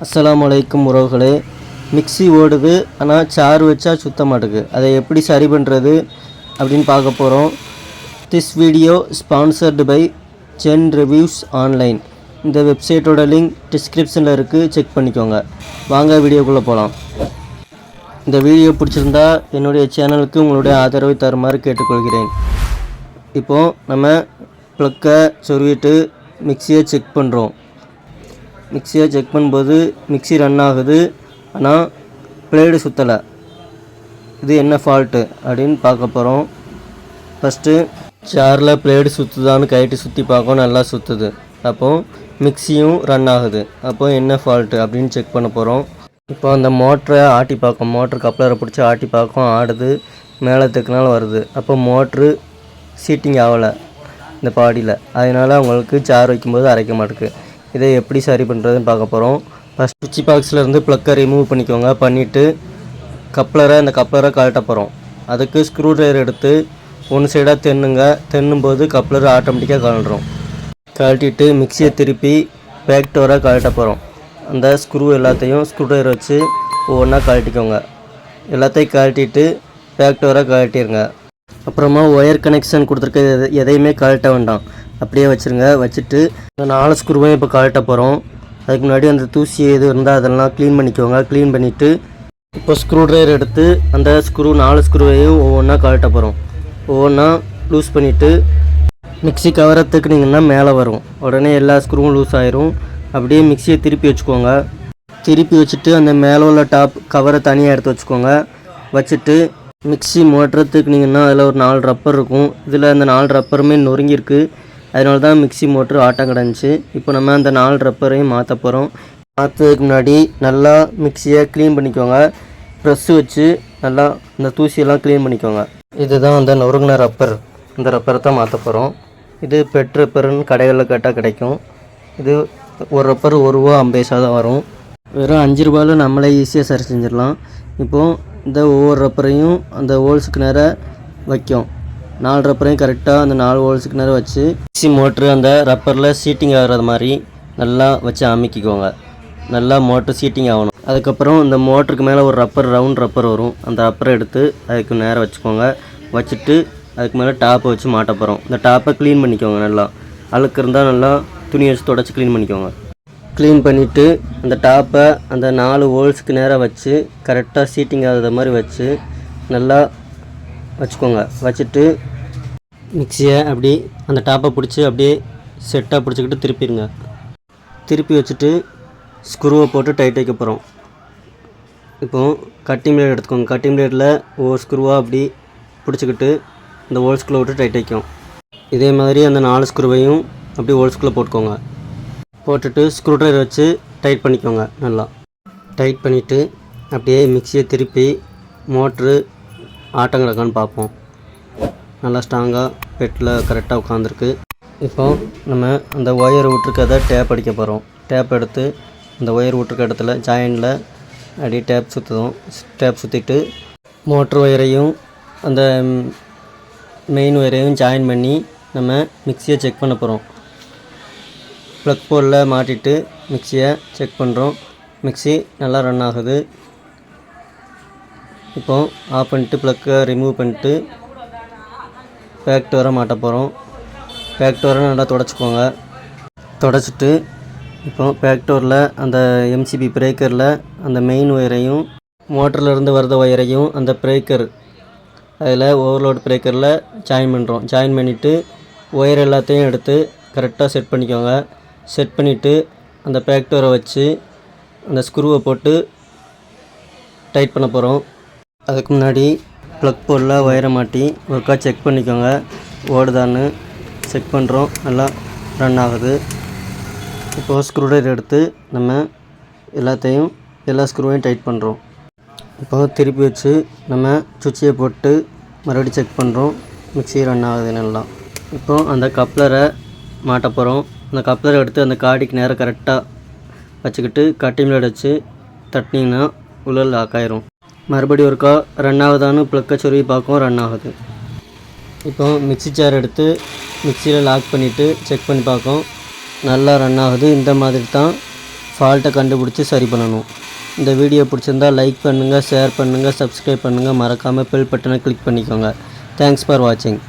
அஸ்ஸலாமு அலைக்கும் உறவுகளே. மிக்ஸி ஓடுது, ஆனால் சாறு வச்சா சுத்த மாட்டுக்கு. அதை எப்படி சரி பண்ணுறது அப்படின்னு பார்க்க போகிறோம். This video sponsored by Zen reviews online. இந்த வெப்சைட்டோட லிங்க் டிஸ்கிரிப்ஷனில் இருக்குது, செக் பண்ணிக்கோங்க. வாங்க வீடியோக்குள்ளே போகலாம். இந்த வீடியோ பிடிச்சிருந்தா என்னுடைய சேனலுக்கு உங்களுடைய ஆதரவை தருமாறு கேட்டுக்கொள்கிறேன். இப்போது நம்ம ப்ளக்கை சொருவிட்டு மிக்சியை செக் பண்ணுறோம். மிக்சியை செக் பண்ணும்போது மிக்சி ரன் ஆகுது, ஆனால் பிளேடு சுற்றலை. இது என்ன ஃபால்ட்டு அப்படின்னு பார்க்க போகிறோம். ஃபஸ்ட்டு சாரில் பிளேடு சுற்றுதான்னு கைட்டு சுற்றி பார்க்கோம். நல்லா சுற்றுது. அப்போது மிக்சியும் ரன் ஆகுது. அப்போது என்ன ஃபால்ட்டு அப்படின்னு செக் பண்ண போகிறோம். இப்போ அந்த மோட்டரை ஆட்டி பார்க்கும். மோட்ரு கப்ளரை பிடிச்சி ஆட்டி பார்க்கும். ஆடுது, மேலே தெக்குனாலும் வருது. அப்போ மோட்ரு சீட்டிங் ஆகலை இந்த பாடியில். அதனால் அவங்களுக்கு சார் வைக்கும்போது அரைக்க மாட்டேங்குது. இதை எப்படி சரி பண்ணுறதுன்னு பார்க்க போகிறோம். ஃபஸ்ட் சுவிட்ச் பாக்ஸ்லேருந்து ப்ளக்கை ரிமூவ் பண்ணிக்கோங்க. பண்ணிவிட்டு இந்த கப்ளரை கழட்ட போகிறோம். அதுக்கு ஸ்க்ரூ ட்ரைவர் எடுத்து ஒன்று சைடாக தென்னும்போது கப்ளர் ஆட்டோமேட்டிக்காக கழட்டுறோம். கழட்டிட்டு மிக்சியை திருப்பி பேக் டோரை கழட்ட போகிறோம். அந்த ஸ்க்ரூ எல்லாத்தையும் ஸ்க்ரூ ட்ரைவர் வச்சு ஒவ்வொன்றா கழட்டிக்கோங்க. எல்லாத்தையும் கழட்டிட்டு பேக் டோரை கழட்டிடுங்க. அப்புறமா ஒயர் கனெக்ஷன் கொடுத்துருக்க எதையுமே கழட்ட வேண்டாம், அப்படியே வச்சுருங்க. வச்சுட்டு அந்த 4 ஸ்க்ரூவையும் இப்போ கழட்ட போகிறோம். அதுக்கு முன்னாடி அந்த தூசி எது இருந்தால் அதெல்லாம் க்ளீன் பண்ணிக்கோங்க. க்ளீன் பண்ணிவிட்டு இப்போ ஸ்க்ரூ ட்ரைவர் எடுத்து அந்த 4 ஸ்க்ரூவையும் ஒவ்வொன்றா கழட்ட போகிறோம். ஒவ்வொன்றா லூஸ் பண்ணிவிட்டு மிக்சி கவரை தூக்குனிங்கன்னா மேலே வரும். உடனே எல்லா ஸ்க்ரூவும் லூஸ் ஆயிரும். அப்படியே மிக்சியை திருப்பி வச்சுக்கோங்க. திருப்பி வச்சுட்டு அந்த மேலே உள்ள டாப் கவரை தனியாக எடுத்து வச்சுக்கோங்க. வச்சுட்டு மிக்சி மோட்டரை தூக்குனிங்கன்னா அதில் ஒரு 4 ரப்பர் இருக்கும். இதில் அந்த 4 ரப்பருமே நொறுங்கியிருக்கு. அதனால தான் மிக்சி மோட்ரு ஆட்டம் கிடந்துச்சு. இப்போ நம்ம அந்த 4 ரப்பரையும் மாற்ற போகிறோம். மாற்றதுக்கு முன்னாடி நல்லா மிக்சியை க்ளீன் பண்ணிக்கோங்க. ப்ரெஸ்ஸு வச்சு நல்லா இந்த தூசியெல்லாம் க்ளீன் பண்ணிக்கோங்க. இதுதான் அந்த நொறுங்கின ரப்பர். இந்த ரப்பரை தான் மாற்ற போகிறோம். இது பெட் ரப்பர்னு கடைகளில் கேட்டால் கிடைக்கும். இது ஒரு ரப்பர் ₹1.50 தான் வரும். வெறும் ₹5 நம்மளே ஈஸியாக சரி செஞ்சிடலாம். இப்போது இந்த ஒவ்வொரு ரப்பரையும் அந்த ஹோல்ஸுக்கு நேராக வைக்கும். 4 ரப்பரையும் கரெக்டாக அந்த 4 ஹோல்ஸுக்கு நேரம் வச்சு மிக்சி மோட்ரு அந்த ரப்பரில் சீட்டிங் ஆகிறது மாதிரி நல்லா வச்சு அமுக்கிக்கோங்க. நல்லா மோட்ரு சீட்டிங் ஆகணும். அதுக்கப்புறம் இந்த மோட்டருக்கு மேலே ஒரு ரவுண்ட் ரப்பர் வரும். அந்த ரப்பரை எடுத்து அதுக்கு நேரம் வச்சுக்கோங்க. வச்சுட்டு அதுக்கு மேலே டாப்பை வச்சு மாட்ட போகிறோம். இந்த டாப்பை க்ளீன் பண்ணிக்கோங்க. நல்லா அழுக்கு இருந்தால் நல்லா துணி வச்சு தொடச்சி க்ளீன் பண்ணிக்கோங்க. க்ளீன் பண்ணிவிட்டு அந்த டாப்பை அந்த 4 ஹோல்ஸுக்கு நேராக வச்சு கரெக்டாக சீட்டிங் ஆகாத மாதிரி வச்சு நல்லா வச்சுக்கோங்க. வச்சுட்டு மிக்சியை அப்படி அந்த டாப்பை பிடிச்சி அப்படியே செட்டாக பிடிச்சிக்கிட்டு திருப்பிடுங்க. திருப்பி வச்சுட்டு ஸ்க்ரூவை போட்டு டைட் வைக்க போகிறோம். இப்போது கட்டிங் பிளேட் எடுத்துக்கோங்க. கட்டிங் பிளேட்டில் ஒவ்வொரு ஸ்க்ரூவாக அப்படி பிடிச்சிக்கிட்டு இந்த ஹோல்ஸ்குள்ளே விட்டு டைட் வைக்கும். இதே மாதிரி அந்த 4 ஸ்க்ரூவையும் அப்படி ஹோல்ஸ்குள்ளே போட்டுக்கோங்க. போட்டுட்டு ஸ்க்ரூ ட்ரைவர் வச்சு டைட் பண்ணிக்கோங்க. நல்லா டைட் பண்ணிவிட்டு அப்படியே மிக்சியை திருப்பி மோட்ரு ஆட்டம் கிடக்கான்னு பார்ப்போம். நல்லா ஸ்ட்ராங்காக பெட்டில் கரெக்டாக உட்காந்துருக்கு. இப்போ நம்ம அந்த ஒயர் விட்டுருக்கதை டேப் அடிக்க போகிறோம். டேப் எடுத்து அந்த ஒயர் விட்டுருக்க இடத்துல ஜாயிண்டில் அப்படியே டேப் சுற்றுவோம். டேப் சுற்றிட்டு மோட்ரு ஒயரையும் அந்த மெயின் ஒயரையும் ஜாயின் பண்ணி நம்ம மிக்சியை செக் பண்ண போகிறோம். ப்ளக் போர்டில் மாட்டிட்டு மிக்சியை செக் பண்ணுறோம். மிக்சி நல்லா ரன் ஆகுது. இப்போது ஆஃப் பண்ணிட்டு ப்ளக்கை ரிமூவ் பண்ணிட்டு பேக் டோரை மாட்ட போகிறோம். பேக் டோரை நல்லா துடைச்சிக்கோங்க. துடைச்சிட்டு இப்போ பேக் டோரில் அந்த எம்சிபி பிரேக்கரில் அந்த மெயின் ஒயரையும் மோட்டர்லேருந்து வர்ற ஒயரையும் அந்த பிரேக்கர் அதில் ஓவர்லோட் பிரேக்கரில் ஜாயின் பண்ணுறோம். ஜாயின் பண்ணிவிட்டு ஒயர் எல்லாத்தையும் எடுத்து கரெக்டாக செட் பண்ணிக்கோங்க. செட் பண்ணிவிட்டு அந்த பேக் டோரை வச்சு அந்த ஸ்க்ரூவை போட்டு டைட் பண்ண போகிறோம். அதுக்கு முன்னாடி ப்ளக் போர்டில் ஒயரை மாட்டி ஒருக்கா செக் பண்ணிக்கோங்க. ஓடுதான்னு செக் பண்ணுறோம். நல்லா ரன் ஆகுது. இப்போது ஸ்க்ரூ ட்ரைவர் எடுத்து நம்ம எல்லா ஸ்க்ரூவையும் டைட் பண்ணுறோம். இப்போது திருப்பி வச்சு நம்ம சுவிட்சியை போட்டு மறுபடியும் செக் பண்ணுறோம். மிக்சி ரன் ஆகுது நல்லா. இப்போது அந்த கப்ளரை மாட்ட போகிறோம். அந்த கப்ளரை எடுத்து அந்த காடிக்கு நேரம் கரெக்டாக வச்சுக்கிட்டு கட்டிங் பிளேட் வச்சு தட்டினீங்கன்னா உள்ள லாக் ஆயிரும். மறுபடியும் ஒருக்கா ரன் ஆகுதான்னு ப்ளக்கை சொருவி பார்க்கும். ரன் ஆகுது. இப்போ மிக்சி சேர் எடுத்து மிக்சியில் லாக் பண்ணிவிட்டு செக் பண்ணி பார்க்கும். நல்லா ரன் ஆகுது. இந்த மாதிரி தான் ஃபால்ட்டை கண்டுபிடிச்சி சரி பண்ணணும். இந்த வீடியோ பிடிச்சிருந்தா லைக் பண்ணுங்கள், ஷேர் பண்ணுங்கள், சப்ஸ்கிரைப் பண்ணுங்கள். மறக்காமல் பெல் பட்டனை கிளிக் பண்ணிக்கோங்க. தேங்க்ஸ் ஃபார் வாட்சிங்.